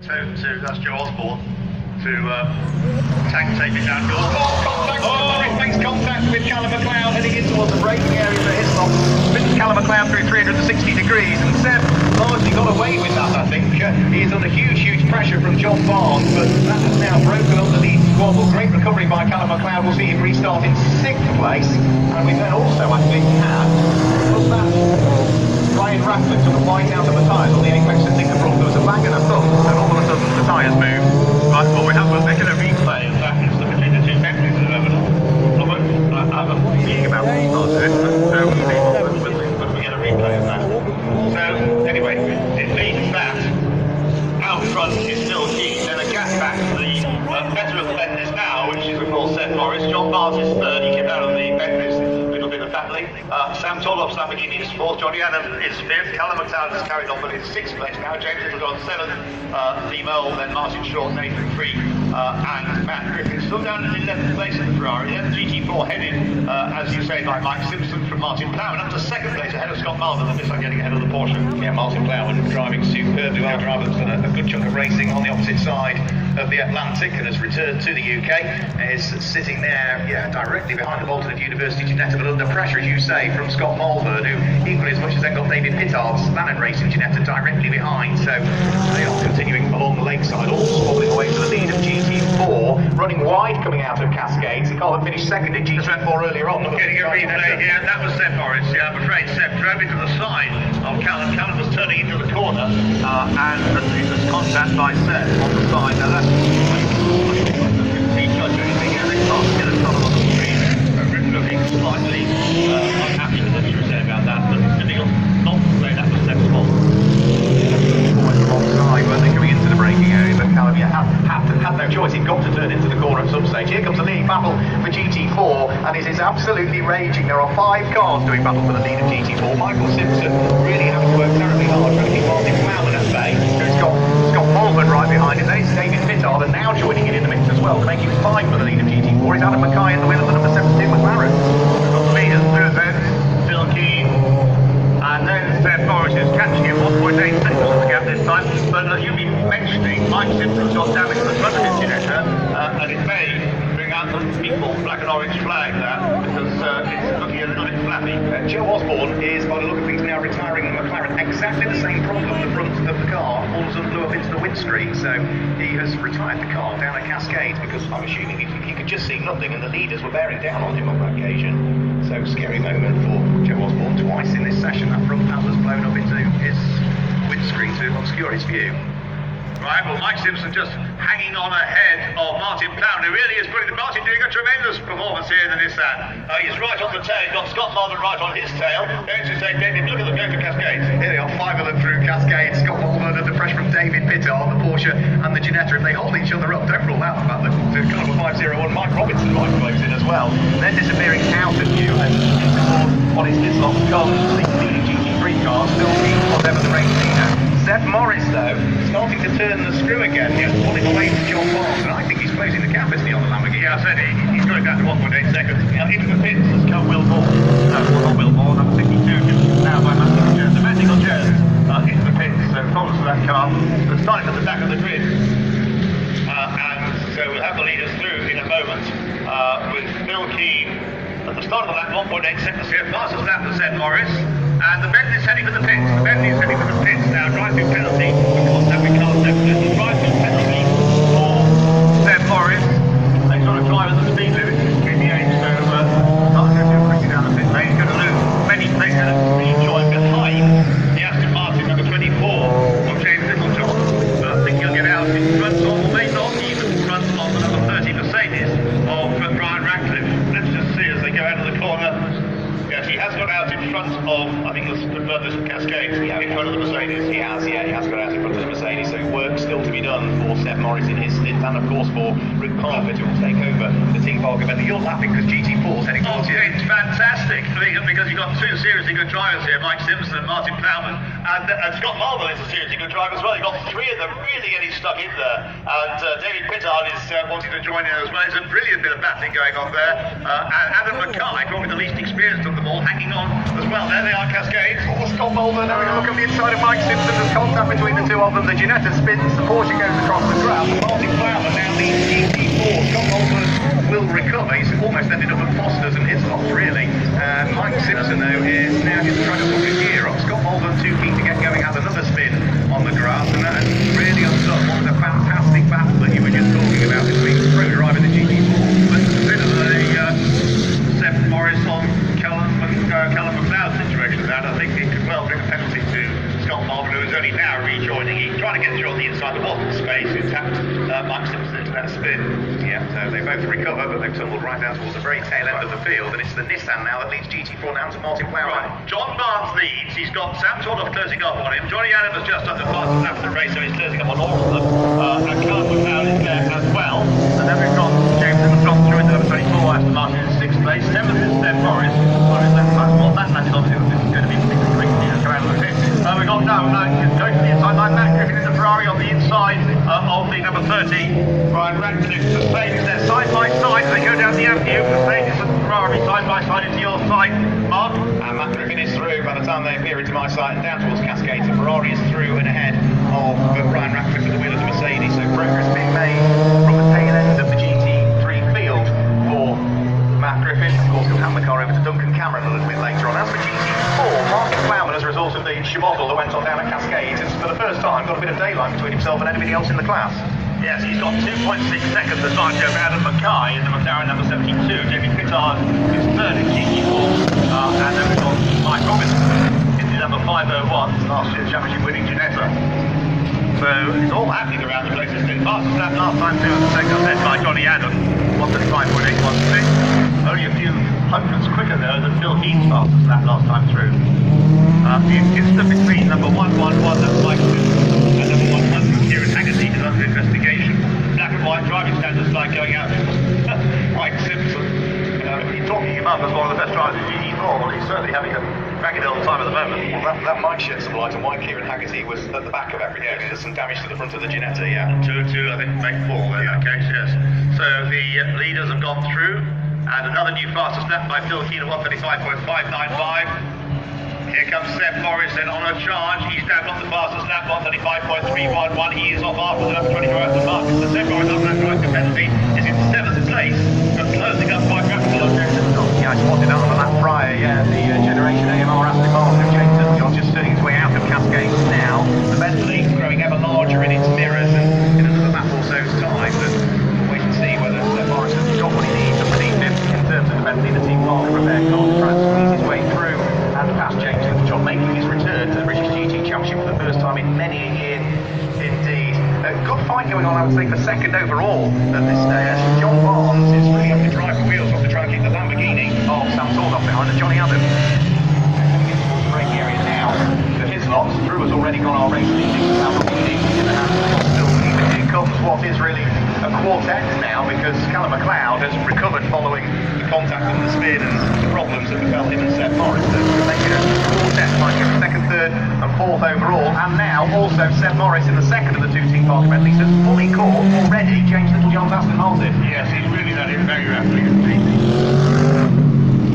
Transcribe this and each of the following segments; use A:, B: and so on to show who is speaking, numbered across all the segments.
A: That's Joe Osborne to tank tape it down. Makes contact with Callum McLeod heading in towards the braking area for his stop. Spins Callum McLeod through 360 degrees, and Seb largely got away with that, I think. He's under huge pressure from John Barnes, but that has now broken up the lead squabble. Great recovery by Callum McLeod. We'll see him restart in 6th place. And we then also actually had, Ryan Ratcliffe took a white out of the tyres on the apex of Nickerbrook. There was a bang and a thump, and all of a sudden the tyres moved. Right, well, we're making a replay of that. It's between the two factories at the moment. I have a feeling about what it's not doing, but we get a replay of that. So, anyway, it means that out front is still key. Then a gap back to the better of the Bentleys now, which is, of course, Seth Morris. John Barnes is third. He came out of the Bentleys. Family. Sam Tolloff's Lamborghini is fourth, Johnny Adam is fifth, Callum McLeod has carried on but in 6th place now, James Littlejohn 7th, Lee Mole, then Martin Short, Nathan Free, and Matt Griffin still down in 11th place in the Ferrari. Then the GT4 headed, as you say, by Mike Simpson from Martin Plowman up to 2nd place ahead of Scott Marvin, and this I'm getting ahead of the Porsche. Yeah, Martin Plowman driving superbly well, driver's done a good chunk of racing on the opposite side of the Atlantic and has returned to the UK, is sitting there, directly behind the Oulton University Ginetta, but under pressure, as you say, from Scott Mulvern, who equally as much as then got David Pittard's Spannon Racing Ginetta directly behind. So they are continuing along the lakeside, all squabbling away to the lead of GT4, running wide coming out of Cascades. The car that finished 2nd in GT4 earlier on. Getting a replay here, that was Seb Morris. Yeah, I'm afraid Seb drove into the side of Callum. Callum was turning into the corner, and it was contact by Seb on the side. Now that's looking slightly unhappy with what you were saying about that, but it's difficult not to say that was Seb's fault. Alongside when they're coming into the braking area, but Callum had no choice. He'd got to turn into the corner at some stage. Here comes the leading battle for GT4, and it is absolutely raging. There are 5 cars doing battle for the lead of GT4. Michael Simpson really having to work terribly hard trying to keep Martin Plowman at bay. Who's got Scott Mulvern right behind him. There's David Pittard, and now joining in the mix as well, making 5 for the lead of GT4. It's Adam Mackay in the wheel of the number 17 McLaren. We've got the leaders through then, Phil Keane, and then Seth Morris is catching him 1.8 seconds of the gap this time. But you've been mentioning Mike Simpson's got damage to the front of his Ginetta, and it may bring out the people black and orange flag there, because it's looking a little bit flappy. Joe Osborne is, by the look of things, now retiring the McLaren. Exactly the same problem. The front of the car all of a sudden blew up into the windscreen, so he has retired the car down at Cascades, because I'm assuming he could just see nothing, and the leaders were bearing down on him on that occasion. So scary moment for Joe Osborne. Twice in this session that front panel has blown up into his windscreen to obscure his view. Right, well, Mike Simpson just hanging on ahead of Martin Plowman, who really is putting the Martin doing a tremendous performance here in the Nissan. He's right on the tail. He's got Scott Mulvern right on his tail. Going to say, David, look at them going for Cascades. Here they are, 5 of them through Cascades. Scott Mulvern under pressure from David Pittard, the Porsche and the Ginetta. If they hold each other up, don't rule out the fact that the car number 501, Mike Robinson might close in as well. They're disappearing out of view, and on his dislodge comes the leading GT3 car, still being whatever the race leader. Seth Morris, though, starting to turn the screw again. He's pulling away from John Barnes, and I think he's closing the gap, isn't he, on the Lamborghini? Yeah, I said he's going down to 1.8 seconds. Into the pits has come Will Moore. Not Will Moore, number 52, just now by Matthew Jones. The Matthew Jones into the pits, so follows for that car. But starting at the back of the grid. And so we'll have the leaders through in a moment with Phil Keane at the start of the lap, 1.8 seconds here. Fastest lap for Seth Morris. And the Bentley's heading for the pits. The Bentley's heading for the pits now. Drive-through penalty. Of course, that we can't separate. Drive-through penalty for Seth Morris. They sort of drive at the speed limit, 58. So not going to do quickly down the pit lane. He's going to lose many places at speed join behind the Aston Martin number 24 of James Littlejohn. I think he'll get out in front of, or maybe not even in front of the number 30 Mercedes of Brian Ratcliffe. Let's just see as they go out of the corner. Yes, he has got out in front of, I think let's confirm this with Cascades, in front of the Mercedes. He has got out in front of the Mercedes, so work still to be done for Seth Morris in his stint, and of course for Rick Parfitt, who will take over the Team Parker Bentley. You're laughing because GT4's heading towards you. It's fantastic, because you've got 2 seriously good drivers here, Mike Simpson and Martin Plowman, and Scott Mulvern is a seriously good driver as well. You've got 3 of them really getting stuck in there, and David Pittard is wanting to join in as well. It's a brilliant bit of battling going on there, and Adam Mackay, probably the least experienced of them all, hanging on as well. There they are, Cascades. Scott Mulvern having a look at the inside of Mike Simpson. There's contact between the 2 of them. The Ginetta spins, the Porsche goes Martin Fowler now leads GT4. Scott Oulton will recover. He's almost ended up at Foster's and Hislop's, really. Mike Simpson, though, is now just trying to put his gear up. Scott Oulton, too keen to get going, has another spin on the grass, and that has really undone what was a fantastic battle that you were just talking about between pro driving the GT4.
B: But it's a bit of a Seth Morris on Callum McLeod situation. That I think it could well bring a penalty to Scott Marvin, who is only now rejoining. He's trying to get through on the inside. There wasn't space. He tapped Mike Simpson into that spin.
A: Yeah, so they both recover, but they've tumbled right down towards the very tail end of the field, and it's the Nissan now that leads GT4 down to Martin Fowler.
B: Right. John Barnes leads. He's got Sam Tordoff closing up on him. Johnny Adams has just done the fastest lap of the race, so he's closing up on all of them. And Callum McLeod is there as well. And then we've got James Littlejohn through into number 24, Aston Martin in 6th place. 7th is Seth Morris. Well, that match is obviously going to be particularly quick here. Come out of the pit. We've got now going to the inside line. Matt Griffin in the Ferrari on the inside of the number 30. Brian Radcliffe, Mercedes, they're side by side. They go down the avenue. Mercedes and Ferrari side by side into your side, Mark.
A: And Matt Griffin is through by the time they appear into my sight and down towards Cascade. So Ferrari is through and ahead of Brian Radcliffe at the wheel of the Mercedes. So progress being made from the tail end of the GT3 field for Matt Griffin. Of course, he'll hand the car over to Duncan Cameron a little bit later on. As for GT4, Martin Plowman, as a result of the shamozzle that went on down at Cascades, has for the first time got a bit of daylight between himself and anybody else in the class.
B: Yes, he's got 2.6 seconds advantage over Adam Mackay in the McLaren number 72. Jamie Pittard is third in GT4. And then we've got Mike Robinson in the number 501, last year's championship winning Ginetta. So it's all happening around the place. It's been fastest lap last time too, and the second led by Johnny Adams, 135.816. Only a few hundreds quicker though than Phil Heath's fastest lap last time through. The instant between number 111, that's Mike Simpson, and number 100, Kieran Haggerty, is under investigation. Black and white driving standards like going out. Mike Simpson, you're talking him up as one of the best drivers in GT4. Well, he's certainly having a ragged old time at the moment.
A: Well, that might shed some light on why Kieran Haggerty was at the back of everything. There's some damage to the front of the Ginetta, yeah.
B: 2-2, I think, make 4 in that case, yes. So the leaders have gone through, and another new fastest lap by Phil Keane at 135.595. Here comes Seth Morris then on a charge. He's now got the fastest lap, 135.311. He is off after the number 24 Aston Martin. So Seth Morris on that drive to penalty is in 7th place, but closing up quite rapidly on James Littlejohn.
A: Yeah, I spotted that on the lap prior, yeah. The Generation AMR Aston Martin of James Littlejohn just turning his way out of Cascades now. The Bentley growing ever larger in its mirrors, and in another lap or so's time, but we'll wait and see whether Seth Morris has got what he needs underneath him in terms of the Bentley, the team partner repair car, to try and squeeze his way through and past James Littlejohn, making his return to the British GT Championship for the first time in many a year indeed. A good fight going on, I would say, for second overall at this stage. John Barnes is really having to drive the wheels off to try and keep the Lamborghini of Sam Tordoff behind, and Johnny Adams getting towards the braking area now. To his lots, Drew has already got our race leading Lamborghini in the hands of still leading. Here comes what is really a quartet now, because Callum McLeod has recovered following the contact and the spin and the problems that befell him and Seth Morris. So we're making a quartet, finding second, third and fourth overall, and now also Seth Morris in the second of the two team park events. He's fully caught already James Littlejohn's Aston Martin.
B: Yes, he's really done it very rapidly indeed.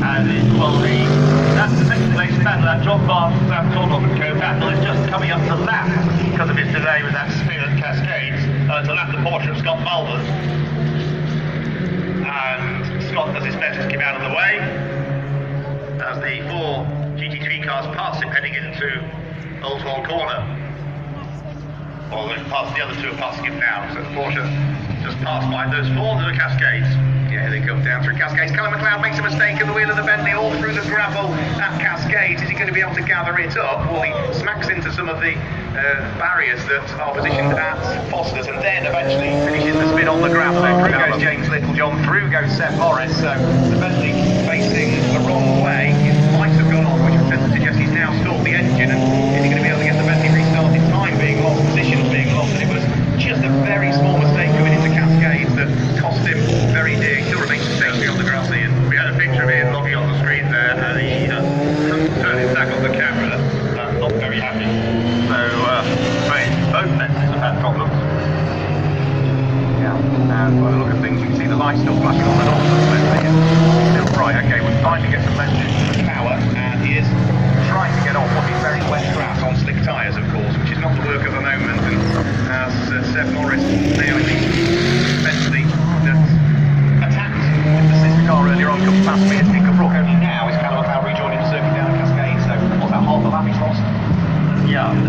B: And that's the second place battle. That John Barnes, Sam Tordoff and co battle is just coming up to lap because of his delay with that spin at Cascades to lap the Porsche of Scott Mulvern. And Scott does his best to keep out of the way as the 4 GT3 cars pass him heading into Oulton corner. Or the other 2 are passing him now, so the Porsche just passed by those 4 to the Cascades. Yeah, they come down through Cascades. Callum McLeod makes a mistake at the wheel of the Bentley all through the gravel at Cascades. Is he going to be able to gather it up? Well, he smacks into some of the barriers that are positioned at Foster's, and then eventually finishes the spin on the gravel. So through goes James Littlejohn, through goes Seth Morris. So the Bentley facing the wrong way. It might have gone off, which would tend to suggest he's now stalled the engine. And is he going to be able to get the Bentley restarted? Time being lost, positions being lost, and it was just a very small mistake going into Cascades that cost him very dear. He still remains stationary on the grass, Ian. We had a picture of Ian logging on the screen there, and he turned his back on the camera. Not very happy. So, both Bentleys have had problems.
A: Yeah, and by the look of things, you can see the lights still flashing on and off. It's still bright. Okay, we're finally get some messages from power, and he is trying to get off what is very wet grass on slick tyres, of course, which is not the work of a moment. And as Seth Morris now fast bit. Nick Brook only now is kind of rejoining the circuit down at Cascade, so what's that, half a lap he's lost?
B: Yeah, and